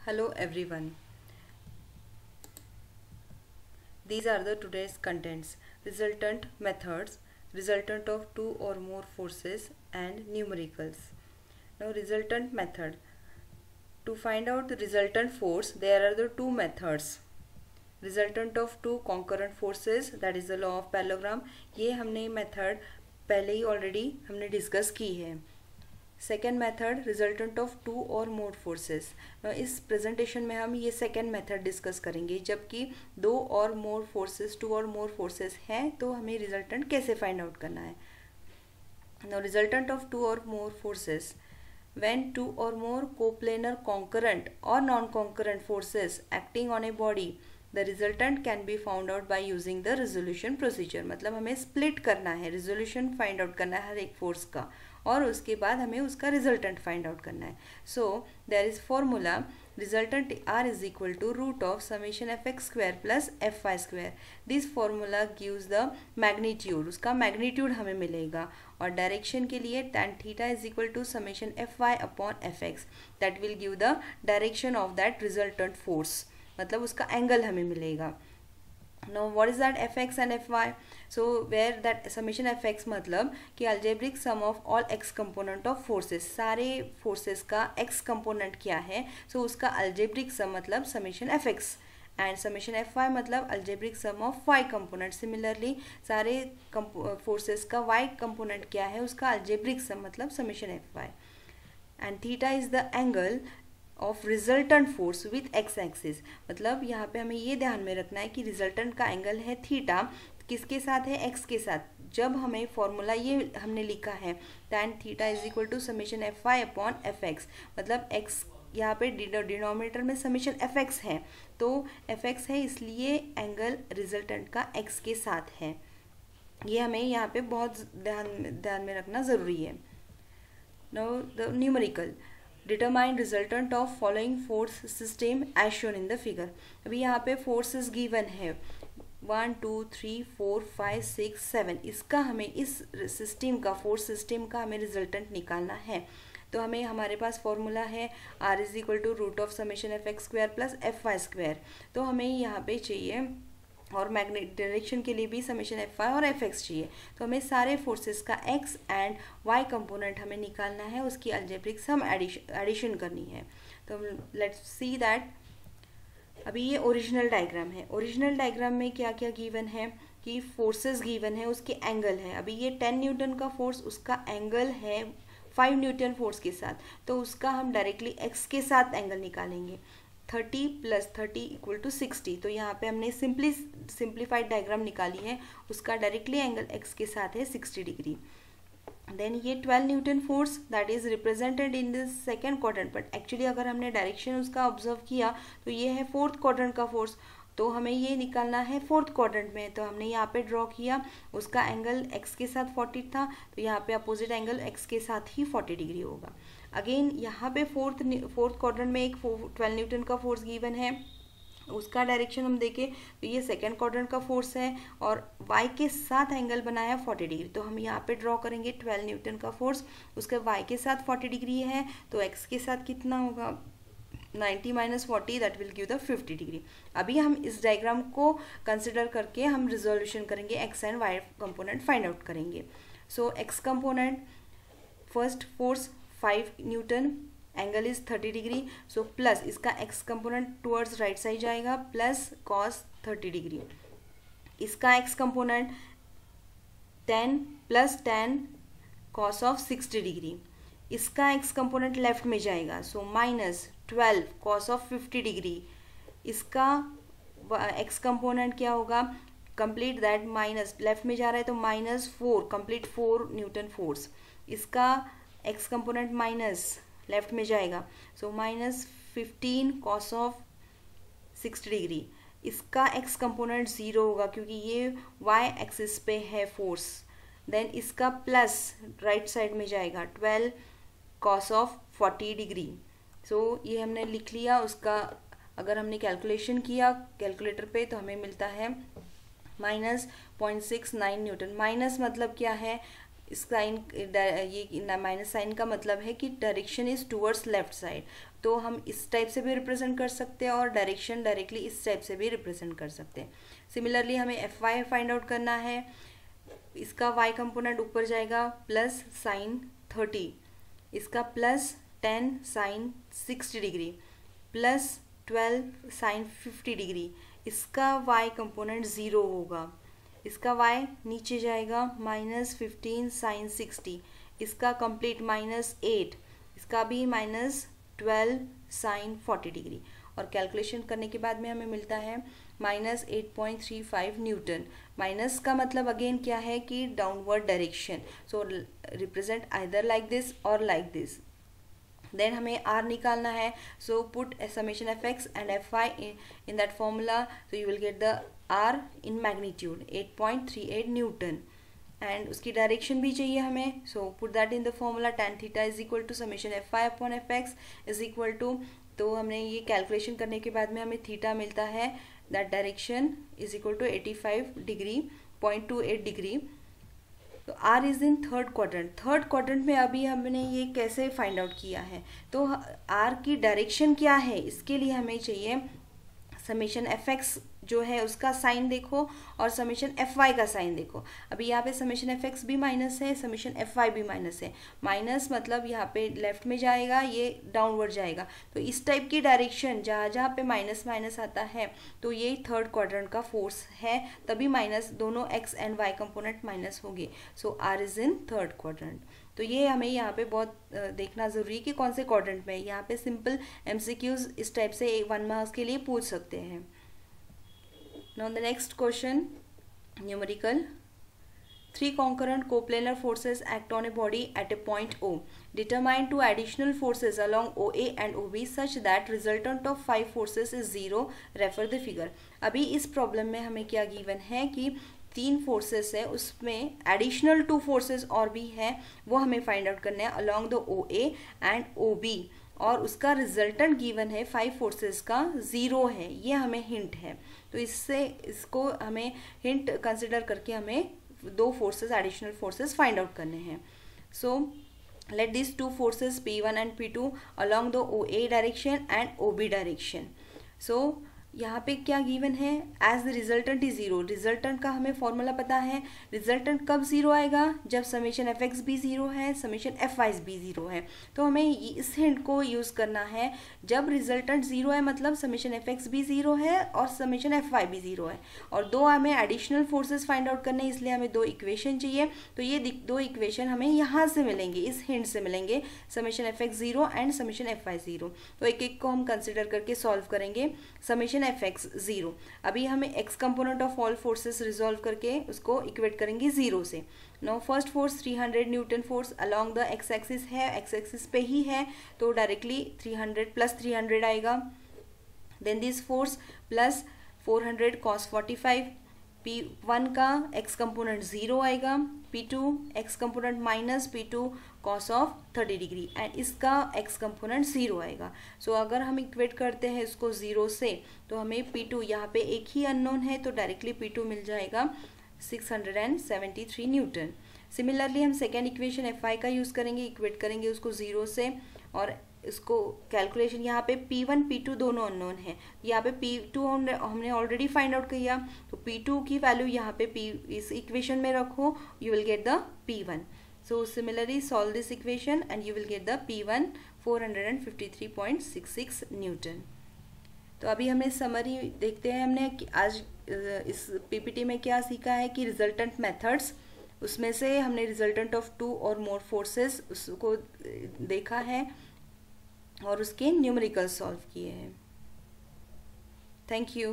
Hello everyone. These are the today's contents: resultant methods, resultant of two or more forces, and numericals. Now resultant method. To find out the resultant force, there are the two methods. Resultant of two concurrent forces, that is the law of parallelogram. ये हमने method पहले ही already हमने discuss की है. Second method resultant of two or more forces. इस presentation में हम ये सेकेंड मेथड डिस्कस करेंगे. जबकि दो और more forces, to or more forces हैं, तो हमें रिजल्टेंट कैसे फाइंड आउट करना है. Now resultant of two or more forces. When two or more coplanar concurrent or non-concurrent forces acting on a body, the resultant can be found out by using the resolution procedure. मतलब हमें split करना है, resolution find out करना है हर एक force का, और उसके बाद हमें उसका रिजल्टेंट फाइंड आउट करना है. So there is formula resultant R is equal to root of summation fx square plus fy square. This formula gives the magnitude, उसका मैग्नीट्यूड हमें मिलेगा. और डायरेक्शन के लिए tan theta is equal to summation fy upon fx, that will give the direction of that resultant force, मतलब उसका angle हमें मिलेगा. Now what is that fx and fy? So where that summation fx मतलब कि algebraic sum of all x component of forces, सारे forces का x component क्या है, so उसका algebraic sum मतलब summation fx, and summation fy मतलब algebraic sum of y component. Similarly सारे forces का y component क्या है, उसका algebraic sum मतलब summation fy. And theta is the angle of resultant force with x axis. मतलब यहाँ पे हमें ये ध्यान में रखना है कि रिजल्टेंट का एंगल है थीटा, किसके साथ है, एक्स के साथ. जब हमें फॉर्मूला ये हमने लिखा है tan theta is equal to summation F Y upon F X, मतलब एक्स यहाँ पे डिनोमिनेटर में समेशन एफ एक्स है, तो एफ एक्स है इसलिए एंगल रिजल्टेंट का एक्स के साथ है. ये हमें यहाँ पे बहुत ध्यान में रखना ज़रूरी है. Now the numerical. Determine resultant of following force system as shown in the figure. अभी यहाँ पे फोर्सेस गिवन है 1 2 3 4 5 6 7. इसका हमें इस सिस्टम का, फोर्स सिस्टम का हमें रिजल्टेंट निकालना है. तो हमें हमारे पास फॉर्मूला है R is equal to root of summation F X square plus F Y square. तो हमें यहाँ पे चाहिए, और मैग्नेट डायरेक्शन के लिए भी समेशन एफ वाई और एफ एक्स चाहिए. तो हमें सारे फोर्सेस का एक्स एंड वाई कंपोनेंट हमें निकालना है, उसकी अलजेब्रिक सम एडिशन करनी है. तो लेट्स सी दैट. अभी ये ओरिजिनल डायग्राम है. ओरिजिनल डायग्राम में क्या क्या गिवन है कि फोर्सेस गिवन है, उसके एंगल है. अभी ये 10 न्यूटन का फोर्स, उसका एंगल है 5 न्यूटन फोर्स के साथ, तो उसका हम डायरेक्टली एक्स के साथ एंगल निकालेंगे. 30 प्लस 30 इक्वल टू 60. तो यहाँ पे हमने सिंप्लीफाइड डायग्राम निकाली है, उसका डायरेक्टली एंगल एक्स के साथ है 60 डिग्री. देन ये 12 Newton force that is represented in the second quadrant, but actually अगर हमने डायरेक्शन उसका ऑब्जर्व किया तो ये है फोर्थ क्वाड्रेंट का फोर्स, तो हमें ये निकालना है फोर्थ क्वाड्रेंट में. तो हमने यहाँ पे ड्रॉ किया, उसका एंगल एक्स के साथ 40 था, तो यहाँ पे अपोजिट एंगल एक्स के साथ ही 40 डिग्री होगा. अगेन यहाँ पे फोर्थ क्वाड्रेंट में एक 12 न्यूटन का फोर्स गिवन है, उसका डायरेक्शन हम देखें तो ये सेकेंड क्वाड्रेंट का फोर्स है, और y के साथ एंगल बनाया 40 डिग्री. तो हम यहाँ पे ड्रॉ करेंगे 12 न्यूटन का फोर्स, उसका y के साथ 40 डिग्री है, तो x के साथ कितना होगा, 90 minus 40, that will give the 50 degree. अभी हम इस डायग्राम को कंसिडर करके हम रिजोल्यूशन करेंगे, X and Y component find out करेंगे. So X component, first force 5 newton, angle is 30 degree, so plus इसका X component towards right side जाएगा, प्लस कॉस 30 डिग्री. इसका X component 10 plus 10 cos of 60 degree. इसका X component left में जाएगा, so minus 12 cos of 50 degree. इसका X component क्या होगा, complete that, minus left में जा रहा है तो माइनस 4, कंप्लीट 4 न्यूटन फोर्स. इसका एक्स कंपोनेंट माइनस लेफ्ट में जाएगा, so minus 15 cos of 60 degree. इसका एक्स कंपोनेंट 0 होगा क्योंकि ये वाई एक्सिस पे है फोर्स. देन इसका प्लस राइट साइड में जाएगा 12 कॉस ऑफ 40 डिग्री. सो ये हमने लिख लिया. उसका अगर हमने कैलकुलेशन किया कैलकुलेटर पे तो हमें मिलता है माइनस 0.69 न्यूटन. माइनस मतलब क्या है, इस साइन, ये माइनस साइन का मतलब है कि direction is towards left side, तो हम इस टाइप से भी रिप्रेजेंट कर सकते हैं और डायरेक्शन डायरेक्टली इस टाइप से भी रिप्रेजेंट कर सकते हैं। सिमिलरली हमें एफ वाई फाइंड आउट करना है। इसका वाई कंपोनेंट ऊपर जाएगा प्लस साइन 30, इसका plus 10 sine 60 degree, plus 12 sine 50 degree. इसका वाई कंपोनेंट 0 होगा। इसका y नीचे जाएगा माइनस 15 साइन 60, इसका कंप्लीट माइनस 8, इसका भी माइनस 12 साइन 40 डिग्री। और कैलकुलेशन करने के बाद में हमें मिलता है माइनस 8.35 न्यूटन। माइनस का मतलब अगेन क्या है कि downward direction, so represent either like this or like this. Then हमें r निकालना है, so put summation F X and F Y in that formula, so you will get the r in magnitude 8.38 newton, and उसकी direction भी चाहिए हमें, so put that in the formula tan theta is equal to summation F Y upon F X is equal to, तो हमने ये calculation करने के बाद में हमें थीटा मिलता है, that direction is equal to 85 degree 0.28 degree. तो r is in third quadrant. Third quadrant में अभी हमने ये कैसे फाइंड आउट किया है, तो r की डायरेक्शन क्या है, इसके लिए हमें चाहिए समेशन एफ एक्स जो है उसका साइन देखो और समेशन एफ वाई का साइन देखो। अभी यहाँ पे समेशन एफ एक्स भी माइनस है, समेशन एफ वाई भी माइनस है। माइनस मतलब यहाँ पे लेफ्ट में जाएगा, ये डाउनवर्ड जाएगा, तो इस टाइप की डायरेक्शन जहाँ जहाँ पे माइनस माइनस आता है तो ये थर्ड क्वाड्रेंट का फोर्स है, तभी माइनस दोनों X and Y component minus होंगे। So R is in third quadrant. तो ये हमें यहाँ पे बहुत देखना ज़रूरी है कि कौन से क्वाड्रेंट में है। यहाँ पे सिंपल एमसीक्यूज इस टाइप से 1 मार्क्स के लिए पूछ सकते हैं। Now the next question, numerical. 3 concurrent coplanar forces act on a body at a point O. Determine 2 additional forces along OA and OB such that resultant of 5 forces is 0. Refer the figure. अभी इस problem में हमें क्या given है कि 3 forces है, उसमें additional 2 forces और भी हैं, वो हमें फाइंड आउट करने हैं along the OA and OB, और उसका रिजल्टेंट गिवन है 5 फोर्सेस का 0 है, ये हमें हिंट है। तो इसको हमें हिंट कंसिडर करके हमें 2 forces additional forces find out करने हैं। So let this 2 forces P1 and P2 along the OA direction and OB direction. So यहाँ पे क्या गिवन है, as the resultant is 0। Resultant का हमें फॉर्मूला पता है। रिजल्टेंट कब 0 आएगा, जब समेशन एफ एक्स भी 0 है, समेशन एफ वाई भी 0 है। तो हमें इस हिंट को यूज़ करना है, जब रिजल्टेंट 0 है मतलब समेशन एफ एक्स भी 0 है और समेशन एफ वाई भी 0 है, और 2 हमें एडिशनल फोर्सेस फाइंड आउट करने, इसलिए हमें 2 इक्वेशन चाहिए। तो ये 2 इक्वेशन हमें यहाँ से मिलेंगे, इस हिंट से मिलेंगे, summation F X 0 and summation F Y 0। तो एक एक को हम कंसिडर करके सॉल्व करेंगे। समेशन एफ एक्स 0, अभी हमें X component of all forces resolve करके उसको इक्वेट करेंगे 0 से। Now first force 300 newton force along the X axis है, एक्स एक्सिस पे ही है, तो डायरेक्टली 300 प्लस 300 आएगा। Then this force plus 400 cos 45, P1 का एक्स कंपोनेंट 0 आएगा, P2 x component minus P2 cos of 30 degree, and इसका एक्स कंपोनेंट 0 आएगा। सो अगर हम इक्वेट करते हैं इसको 0 से, तो हमें P2, यहाँ पे एक ही अननोन है तो डायरेक्टली P2 मिल जाएगा 673 न्यूटन। सिमिलरली हम सेकेंड इक्वेशन एफ आई का यूज़ करेंगे, इक्वेट करेंगे उसको 0 से, और इसको कैलकुलेशन यहाँ पे P1 P2 दोनों अननोन है, यहाँ पे P2 हमने ऑलरेडी फाइंड आउट किया, तो P2 की वैल्यू यहाँ पे इस इक्वेशन में रखो, you will get the P1। So similarly solve this equation and you will get the P1 453.66 Newton. तो अभी हमें समरी देखते हैं, हमने आज इस PPT में क्या सीखा है कि रिजल्टेंट मेथड्स, उसमें से हमने रिजल्टेंट ऑफ 2 और मोर फोर्सेस उसको देखा है और उसके न्यूमेरिकल सॉल्व किए हैं। Thank you.